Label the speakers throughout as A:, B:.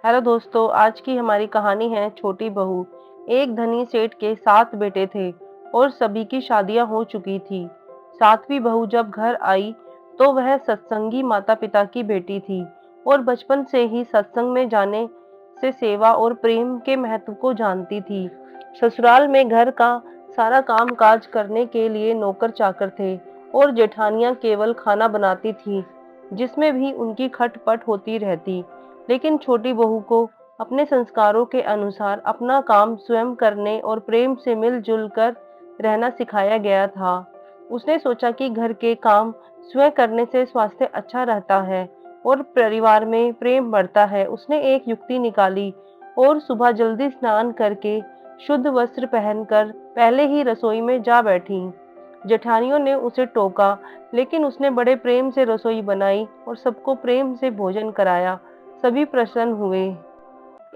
A: Hello दोस्तों, आज की हमारी कहानी है छोटी बहू। एक धनी सेठ के 7 बेटे थे और सभी की शादियां हो चुकी थी। 7वीं बहू जब घर आई तो वह सत्संगी माता पिता की बेटी थी और बचपन से ही सत्संग में जाने से सेवा और प्रेम के महत्व को जानती थी। ससुराल में घर का सारा काम काज करने के लिए नौकर चाकर थे और जेठानियां केवल खाना बनाती थी, जिसमें भी उनकी खटपट होती रहती। लेकिन छोटी बहू को अपने संस्कारों के अनुसार अपना काम स्वयं करने और प्रेम से मिलजुल कर रहना सिखाया गया था। उसने सोचा कि घर के काम स्वयं करने से स्वास्थ्य अच्छा रहता है और परिवार में प्रेम बढ़ता है। उसने एक युक्ति निकाली और सुबह जल्दी स्नान करके शुद्ध वस्त्र पहनकर पहले ही रसोई में जा बैठी। जेठानियों ने उसे टोका, लेकिन उसने बड़े प्रेम से रसोई बनाई और सबको प्रेम से भोजन कराया। सभी प्रसन्न हुए।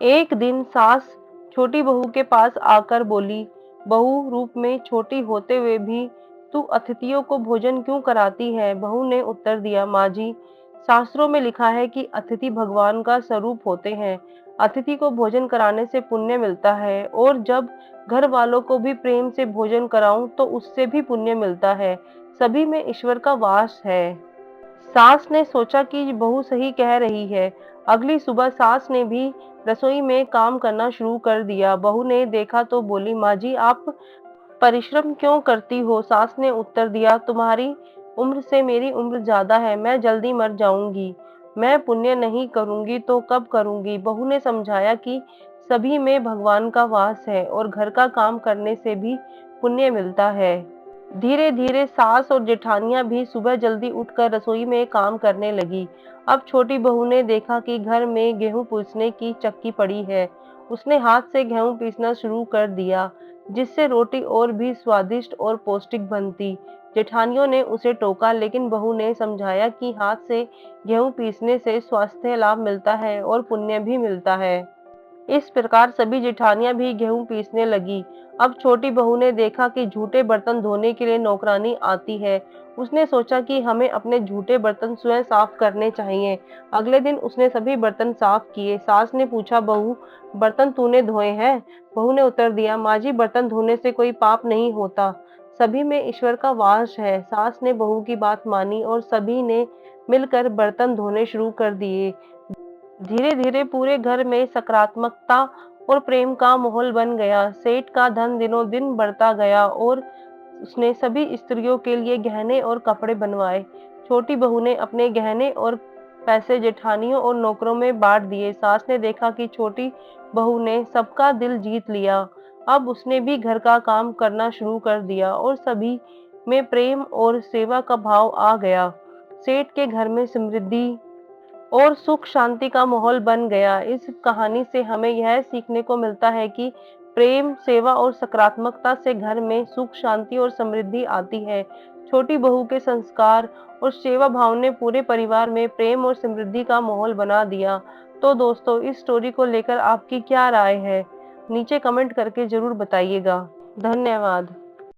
A: एक दिन सास छोटी बहू के पास आकर बोली, बहू रूप में छोटी होते हुए भी तू अतिथियों को भोजन क्यों कराती है? बहू ने उत्तर दिया, माँ जी, शास्त्रों में लिखा है कि अतिथि भगवान का स्वरूप होते हैं। अतिथि को भोजन कराने से पुण्य मिलता है और जब घर वालों को भी प्रेम से भोजन कराऊं तो उससे भी पुण्य मिलता है। सभी में ईश्वर का वास है। सास ने सोचा कि बहू सही कह रही है। अगली सुबह सास ने भी रसोई में काम करना शुरू कर दिया। बहू ने देखा तो बोली, माँ जी, आप परिश्रम क्यों करती हो? सास ने उत्तर दिया, तुम्हारी उम्र से मेरी उम्र ज्यादा है, मैं जल्दी मर जाऊंगी। मैं पुण्य नहीं करूंगी तो कब करूंगी? बहू ने समझाया कि सभी में भगवान का वास है और घर का काम करने से भी पुण्य मिलता है। धीरे धीरे सास और जेठानियां भी सुबह जल्दी उठकर रसोई में काम करने लगी। अब छोटी बहू ने देखा कि घर में गेहूं पीसने की चक्की पड़ी है। उसने हाथ से गेहूं पीसना शुरू कर दिया, जिससे रोटी और भी स्वादिष्ट और पौष्टिक बनती। जेठानियों ने उसे टोका, लेकिन बहू ने समझाया कि हाथ से गेहूं पीसने से स्वास्थ्य लाभ मिलता है और पुण्य भी मिलता है। इस प्रकार सभी जेठानियां भी गेहूं पीसने लगी। अब छोटी बहू ने देखा कि झूठे बर्तन धोने के लिए नौकरानी आती है। उसने सोचा कि हमें अपने झूठे बर्तन स्वयं साफ करने चाहिए। अगले दिन उसने सभी बर्तन साफ किए। सास ने पूछा, बहू, बर्तन तूने धोए हैं? बहू ने उत्तर दिया, माँ जी, बर्तन धोने से कोई पाप नहीं होता, सभी में ईश्वर का वास है। सास ने बहू की बात मानी और सभी ने मिलकर बर्तन धोने शुरू कर दिए। धीरे धीरे पूरे घर में सकारात्मकता और प्रेम का माहौल बन गया। सेठ का धन दिनों दिन बढ़ता गया और उसने सभी स्त्रियों के लिए गहने और कपड़े बनवाए। छोटी बहू ने अपने गहने और पैसे जेठानियों और नौकरों में बांट दिए। सास ने देखा कि छोटी बहू ने सबका दिल जीत लिया। अब उसने भी घर का काम करना शुरू कर दिया और सभी में प्रेम और सेवा का भाव आ गया। सेठ के घर में समृद्धि और सुख शांति का माहौल बन गया। इस कहानी से हमें यह सीखने को मिलता है कि प्रेम, सेवा और सकारात्मकता से घर में सुख शांति और समृद्धि आती है। छोटी बहू के संस्कार और सेवा भाव ने पूरे परिवार में प्रेम और समृद्धि का माहौल बना दिया। तो दोस्तों, इस स्टोरी को लेकर आपकी क्या राय है? नीचे कमेंट करके जरूर बताइएगा। धन्यवाद।